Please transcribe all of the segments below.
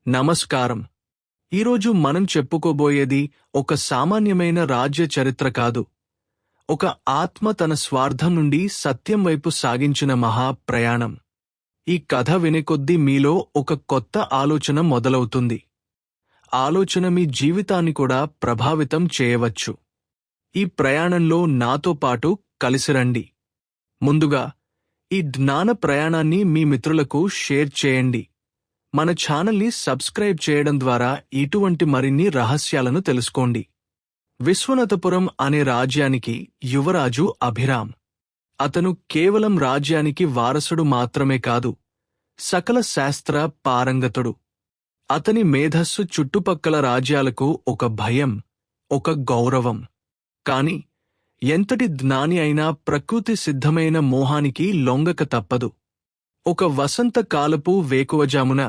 నమస్కారం. ఈరోజు మనం చెప్పుకోబోయేది ఒక సామాన్యమైన రాజ్య చరిత్ర కాదు. ఒక ఆత్మ తన స్వార్థం నుండి సత్యం వైపు సాగించిన మహా ప్రయాణం. ఈ కథ వినేకొద్దీ మీలో ఒక కొత్త ఆలోచన మొదలవుతుంది. ఆలోచన మీ జీవితాన్ని కూడా ప్రభావితం చేయవచ్చు. ఈ ప్రయాణంలో నాతో పాటు కలిసిరండి. ముందుగా, ఈ జ్ఞాన ప్రయాణాన్ని మీ మిత్రులకు షేర్ చేయండి. మన ఛానల్ని సబ్స్క్రైబ్ చేయడం ద్వారా ఇటువంటి మరిన్ని రహస్యాలను తెలుసుకోండి. విశ్వనాథపురం అనే రాజ్యానికి యువరాజు అభిరామ్. అతను కేవలం రాజ్యానికి వారసుడు మాత్రమే కాదు, సకల శాస్త్ర పారంగతుడు. అతని మేధస్సు చుట్టుపక్కల రాజ్యాలకు ఒక భయం, ఒక గౌరవం. కాని ఎంతటి జ్ఞాని అయినా ప్రకృతి సిద్ధమైన మోహానికి లొంగక తప్పదు. ఒక వసంతకాలపు వేకువజామున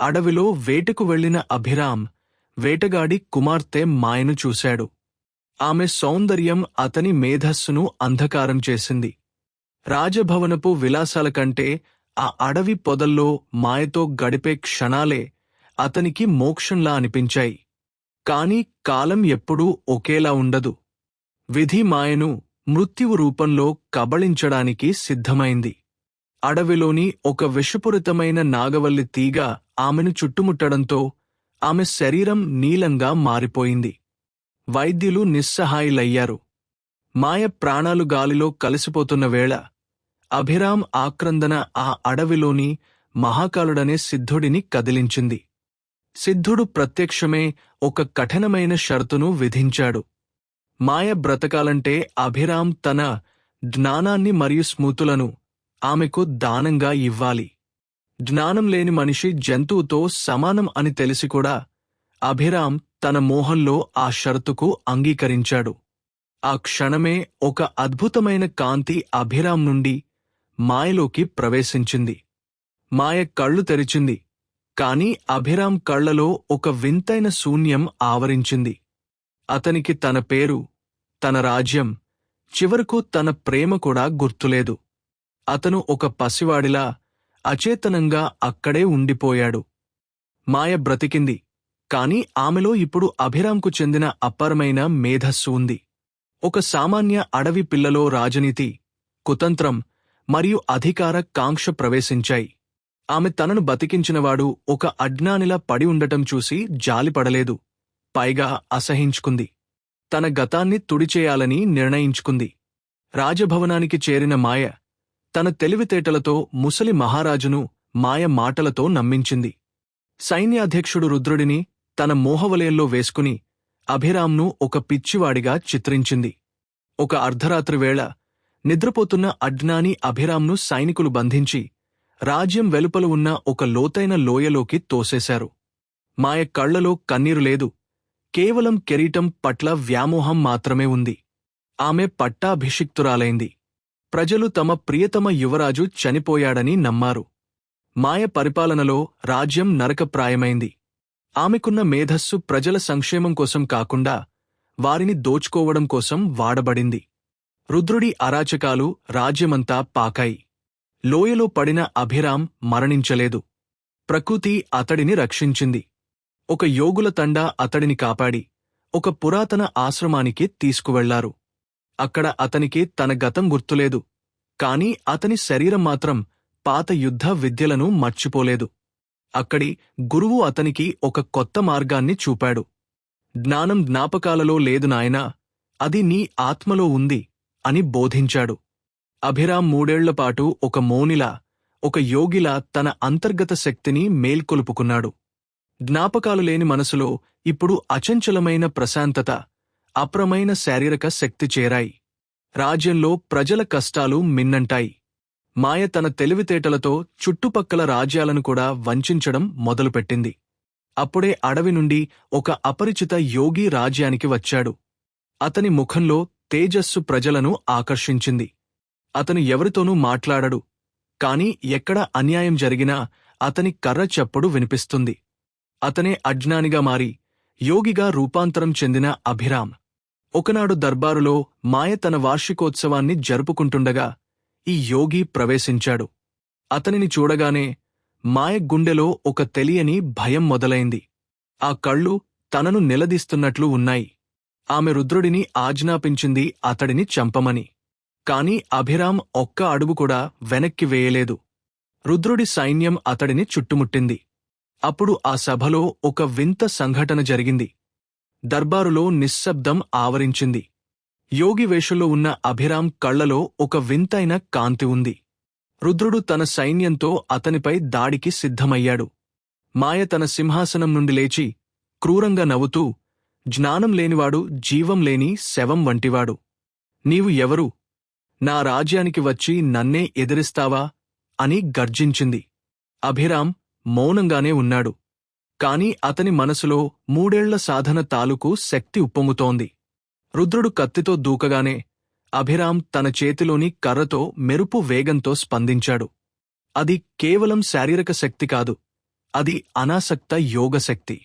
అడవిలో వేటకు వెళ్లిన అభిరామ్ వేటగాడి కుమార్తె మాయను చూశాడు. ఆమె సౌందర్యం అతని మేధస్సును అంధకారం చేసింది. రాజభవనపు విలాసాల కంటే ఆ అడవి పొదల్లో మాయతో గడిపే క్షణాలే అతనికి మోక్షంలా అనిపించాయి. కాని కాలం ఎప్పుడూ ఒకేలా ఉండదు. విధి మాయను మృత్యువు రూపంలో కబళించడానికి సిద్ధమైంది. అడవిలోని ఒక విషపూరితమైన నాగవల్లి తీగ ఆమెను చుట్టుముట్టడంతో ఆమె శరీరం నీలంగా మారిపోయింది. వైద్యులు నిస్సహాయులయ్యారు. మాయ ప్రాణాలు గాలిలో కలిసిపోతున్న వేళ అభిరామ్ ఆక్రందన ఆ అడవిలోని మహాకాలుడనే సిద్ధుడిని కదిలించింది. సిద్ధుడు ప్రత్యక్షమే ఒక కఠినమైన షరతును విధించాడు. మాయ బ్రతకాలంటే అభిరామ్ తన జ్ఞానాన్ని మరియు స్మృతులను ఆమెకు దానంగా ఇవ్వాలి. జ్ఞానం లేని మనిషి జంతువుతో సమానం అని తెలిసి కూడా అభిరామ్ తన మోహంలో ఆ షరతుకు అంగీకరించాడు. ఆ క్షణమే ఒక అద్భుతమైన కాంతి అభిరామ్ నుండి మాయలోకి ప్రవేశించింది. మాయ కళ్ళు తెరిచింది, కాని అభిరామ్ కళ్లలో ఒక వింతైన శూన్యం ఆవరించింది. అతనికి తన పేరు, తన రాజ్యం, చివరకు తన ప్రేమ కూడా గుర్తులేదు. అతను ఒక పసివాడిలా అచేతనంగా అక్కడే ఉండిపోయాడు. మాయ బ్రతికింది, కాని ఆమెలో ఇప్పుడు అభిరామ్కు చెందిన అపారమైన మేధస్సు ఉంది. ఒక సామాన్య అడవి పిల్లలో రాజనీతి, కుతంత్రం మరియు అధికార కాంక్ష ప్రవేశించాయి. ఆమె తనను బతికించినవాడు ఒక అజ్ఞానిలా పడి ఉండటం చూసి జాలిపడలేదు, పైగా అసహించుకుంది. తన గతాన్ని తుడిచేయాలని నిర్ణయించుకుంది. రాజభవనానికి చేరిన మాయ తన తెలివితేటలతో ముసలి మహారాజును మాయ మాటలతో నమ్మించింది. సైన్యాధ్యక్షుడు రుద్రుడిని తన మోహవలయంలో వేసుకుని అభిరామ్ను ఒక పిచ్చివాడిగా చిత్రించింది. ఒక అర్ధరాత్రి వేళ నిద్రపోతున్న అజ్ఞాని అభిరామ్ను సైనికులు బంధించి రాజ్యం వెలుపల ఉన్న ఒక లోతైన లోయలోకి తోసేశారు. మాయ కళ్లలో కన్నీరు లేదు, కేవలం కెరీటం పట్ల వ్యామోహం మాత్రమే ఉంది. ఆమె పట్టాభిషిక్తురాలైంది. ప్రజలు తమ ప్రియతమ యువరాజు చనిపోయాడని నమ్మారు. మాయ పరిపాలనలో రాజ్యం నరకప్రాయమైంది. ఆమెకున్న మేధస్సు ప్రజల సంక్షేమం కోసం కాకుండా వారిని దోచుకోవడం కోసం వాడబడింది. రుద్రుడి అరాచకాలు రాజ్యమంతా పాకాయి. లోయలో పడిన అభిరామ్ మరణించలేదు. ప్రకృతి అతడిని రక్షించింది. ఒక యోగుల తండా అతడిని కాపాడి ఒక పురాతన ఆశ్రమానికి తీసుకువెళ్లారు. అక్కడ అతనికి తన గతం గుర్తులేదు, కాని అతని శరీరం మాత్రం పాత యుద్ధ విద్యలను మర్చిపోలేదు. అక్కడి గురువు అతనికి ఒక కొత్త మార్గాన్ని చూపాడు. జ్ఞానం జ్ఞాపకాలలో లేదు నాయనా, అది నీ ఆత్మలో ఉంది అని బోధించాడు. అభిరామ్ 3 ఏళ్లపాటు ఒక మౌనిలా, ఒక యోగిలా తన అంతర్గత శక్తిని మేల్కొలుపుకున్నాడు. జ్ఞాపకాలు లేని మనసులో ఇప్పుడు అచంచలమైన ప్రశాంతత, అప్రమైన శారీరక శక్తి చేరాయి. రాజ్యంలో ప్రజల కష్టాలు మిన్నంటాయి. మాయ తన తెలివితేటలతో చుట్టుపక్కల రాజ్యాలను కూడా వంచించడం మొదలుపెట్టింది. అప్పుడే అడవి నుండి ఒక అపరిచిత యోగి రాజ్యానికి వచ్చాడు. అతని ముఖంలో తేజస్సు ప్రజలను ఆకర్షించింది. అతను ఎవరితోనూ మాట్లాడడు, కాని ఎక్కడ అన్యాయం జరిగినా అతని కర్ర చప్పుడు వినిపిస్తుంది. అతనే అజ్ఞానిగా మారి యోగిగా రూపాంతరం చెందిన అభిరామ్. ఒకనాడు దర్బారులో మాయ తన వార్షికోత్సవాన్ని జరుపుకుంటుండగా ఈ యోగి ప్రవేశించాడు. అతనిని చూడగానే మాయ గుండెలో ఒక తెలియని భయం మొదలైంది. ఆ కళ్ళు తనను నిలదీస్తున్నట్లు ఉన్నాయి. ఆమె రుద్రుడిని ఆజ్ఞాపించింది అతడిని చంపమని. కాని అభిరామ్ ఒక్క అడుగు కూడా వెనక్కి వేయలేదు. రుద్రుడి సైన్యం అతడిని చుట్టుముట్టింది. అప్పుడు ఆ సభలో ఒక వింత సంఘటన జరిగింది. దర్బారులో నిశ్శబ్దం ఆవరించింది. యోగి వేషంలో ఉన్న అభిరామ్ కళ్లలో ఒక వింతైన కాంతి ఉంది. రుద్రుడు తన సైన్యంతో అతనిపై దాడికి సిద్ధమయ్యాడు. మాయ తన సింహాసనం నుండి లేచి క్రూరంగా నవ్వుతూ, జ్ఞానం లేనివాడు జీవం లేని శవం వంటివాడు. నీవు ఎవరు? నా రాజ్యానికి వచ్చి నన్నే ఎదిరిస్తావా? అని గర్జించింది. అభిరామ్ మౌనంగానే ఉన్నాడు. కాని అతని మనసులో 3 ఏళ్ల సాధన తాలూకు శక్తి ఉప్పొంగుతోంది. రుద్రుడు కత్తితో దూకగానే అభిరామ్ తన చేతిలోని కర్రతో మెరుపు వేగంతో స్పందించాడు. అది కేవలం శారీరక శక్తి కాదు, అది అనాసక్త యోగశక్తి.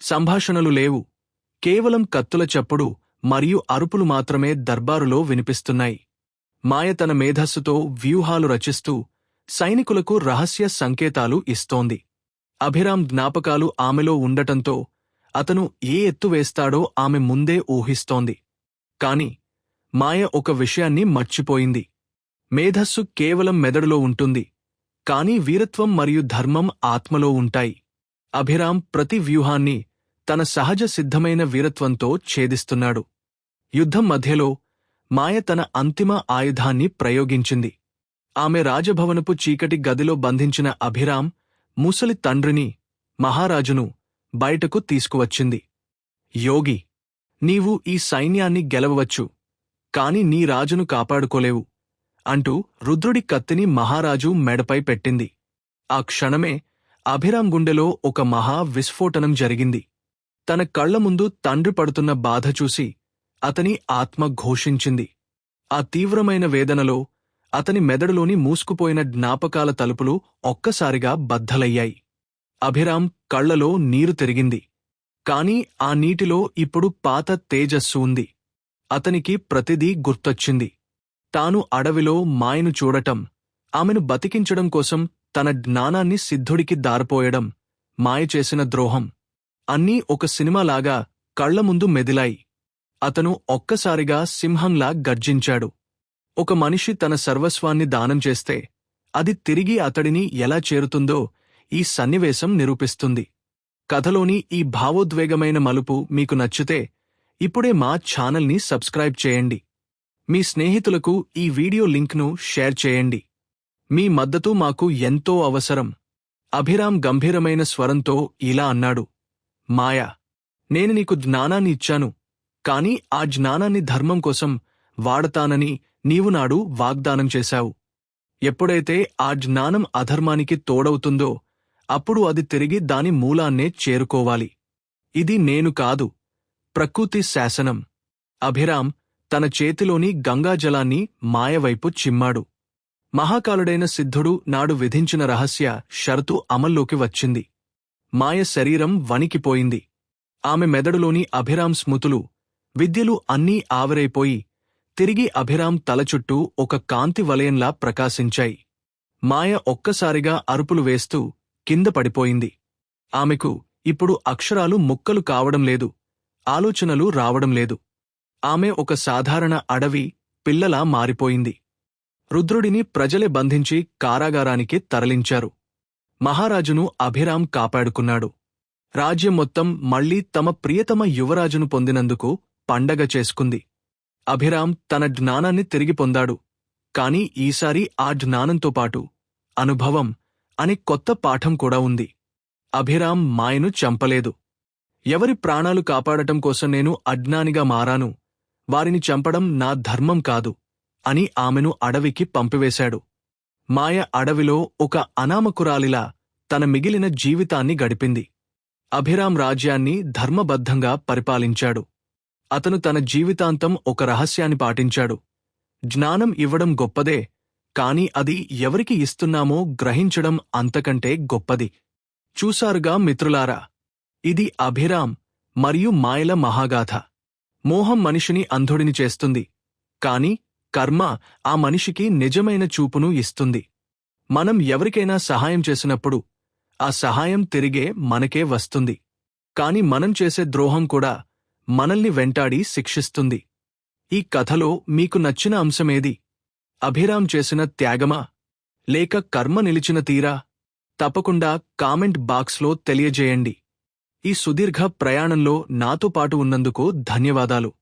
సంభాషణలు లేవు, కేవలం కత్తుల చప్పుడు మరియు అరుపులు మాత్రమే దర్బారులో వినిపిస్తున్నాయి. మాయ తన మేధస్సుతో వ్యూహాలు రచిస్తూ సైనికులకు రహస్య సంకేతాలు ఇస్తోంది. అభిరామ్ జ్ఞాపకాలు ఆమెలో ఉండటంతో అతను ఏ ఎత్తు వేస్తాడో ఆమె ముందే ఊహిస్తోంది. కాని మాయ ఒక విషయాన్ని మర్చిపోయింది. మేధస్సు కేవలం మెదడులో ఉంటుంది, కాని వీరత్వం మరియు ధర్మం ఆత్మలో ఉంటాయి. అభిరామ్ ప్రతి వ్యూహాన్ని తన సహజ సిద్ధమైన వీరత్వంతో ఛేదిస్తున్నాడు. యుద్ధం మధ్యలో మాయ తన అంతిమ ఆయుధాన్ని ప్రయోగించింది. ఆమె రాజభవనపు చీకటి గదిలో బంధించిన అభిరామ్ ముసలి తండ్రిని, మహారాజును బయటకు తీసుకువచ్చింది. యోగి, నీవు ఈ సైన్యాన్ని గెలవవచ్చు, కాని నీ రాజును కాపాడుకోలేవు అంటూ రుద్రుడి కత్తిని మహారాజు మెడపై పెట్టింది. ఆ క్షణమే అభిరామ్ గుండెలో ఒక మహా విస్ఫోటనం జరిగింది. తన కళ్ల ముందు తండ్రి పడుతున్న బాధ చూసి అతని ఆత్మ ఘోషించింది. ఆ తీవ్రమైన వేదనలో అతని మెదడులోని మూసుకుపోయిన జ్ఞాపకాల తలుపులు ఒక్కసారిగా బద్దలయ్యాయి. అభిరామ్ కళ్లలో నీరు తిరిగింది. కాని ఆ నీటిలో ఇప్పుడు పాత తేజస్సు ఉంది. అతనికి ప్రతిదీ గుర్తొచ్చింది. తాను అడవిలో మాయను చూడటం, ఆమెను బతికించడం కోసం తన జ్ఞానాన్ని సిద్ధుడికి దారపోయడం, మాయ చేసిన ద్రోహం అన్నీ ఒక సినిమాలాగా కళ్ల ముందు మెదిలాయి. అతను ఒక్కసారిగా సింహంలా గర్జించాడు. ఒక మనిషి తన సర్వస్వాన్ని దానం చేస్తే అది తిరిగి అతడిని ఎలా చేరుతుందో ఈ సన్నివేశం నిరూపిస్తుంది. కథలోని ఈ భావోద్వేగమైన మలుపు మీకు నచ్చితే ఇప్పుడే మా ఛానల్ని సబ్స్క్రైబ్ చేయండి. మీ స్నేహితులకు ఈ వీడియో లింక్ను షేర్ చేయండి. మీ మద్దతు మాకు ఎంతో అవసరం. అభిరామ్ గంభీరమైన స్వరంతో ఇలా అన్నాడు. మాయా, నేను నీకు జ్ఞానాన్ని ఇచ్చాను, కాని ఆ జ్ఞానాన్ని ధర్మం కోసం వాడతానని నీవు నాడు వాగ్దానం చేశావు. ఎప్పుడైతే ఆ జ్ఞానం అధర్మానికి తోడవుతుందో అప్పుడు అది తిరిగి దాని మూలాన్నే చేరుకోవాలి. ఇది నేను కాదు, ప్రకృతి శాసనం. అభిరామ్ తన చేతిలోని గంగాజలాన్ని మాయవైపు చిమ్మాడు. మహాకాలుడైన సిద్ధుడు నాడు విధించిన రహస్య షరతు అమల్లోకి వచ్చింది. మాయ శరీరం వణికిపోయింది. ఆమె మెదడులోని అభిరామ్ స్మృతులు, విద్యలు అన్నీ ఆవిరైపోయి తిరిగి అభిరామ్ తల చుట్టూ ఒక కాంతి వలయంలా ప్రకాశించాయి. మాయ ఒక్కసారిగా అరుపులు వేస్తూ కింద పడిపోయింది. ఆమెకు ఇప్పుడు అక్షరాలు ముక్కలు కావడం లేదు, ఆలోచనలు రావడం లేదు. ఆమె ఒక సాధారణ అడవి పిల్లలా మారిపోయింది. రుద్రుడిని ప్రజలే బంధించి కారాగారానికి తరలించారు. మహారాజును అభిరామ్ కాపాడుకున్నాడు. రాజ్యం మొత్తం మళ్లీ తమ ప్రియతమ యువరాజును పొందినందుకు పండగ చేసుకుంది. అభిరామ్ తన జ్ఞానాన్ని తిరిగి పొందాడు. కాని ఈసారి ఆ జ్ఞానంతో పాటు అనుభవం అనే కొత్త పాఠం కూడా ఉంది. అభిరామ్ మాయను చంపలేదు. ఎవరి ప్రాణాలు కాపాడటం కోసం నేను అజ్ఞానిగా మారాను, వారిని చంపడం నా ధర్మం కాదు అని ఆమెను అడవికి పంపివేశాడు. మాయ అడవిలో ఒక అనామకురాలిలా తన మిగిలిన జీవితాన్ని గడిపింది. అభిరామ్ రాజ్యాన్ని ధర్మబద్ధంగా పరిపాలించాడు. అతను తన జీవితాంతం ఒక రహస్యాన్ని పాటించాడు. జ్ఞానం ఇవ్వడం గొప్పదే, కాని అది ఎవరికి ఇస్తున్నామో గ్రహించడం అంతకంటే గొప్పది. చూశారుగా మిత్రులారా, ఇది అభిరామ్ మరియు మాయల మహాగాథ. మోహం మనిషిని అంధుడిని చేస్తుంది, కాని కర్మ ఆ మనిషికి నిజమైన చూపును ఇస్తుంది. మనం ఎవరికైనా సహాయం చేసినప్పుడు ఆ సహాయం తిరిగే మనకే వస్తుంది. కాని మనం చేసే ద్రోహం కూడా మనల్ని వెంటాడి శిక్షిస్తుంది. ఈ కథలో మీకు నచ్చిన అంశమేది? అభిరామ్ చేసిన త్యాగమా, లేక కర్మ నిలిచిన తీరా? తప్పకుండా కామెంట్ బాక్స్లో తెలియజేయండి. ఈ సుదీర్ఘ ప్రయాణంలో నాతో పాటు ఉన్నందుకు ధన్యవాదాలు.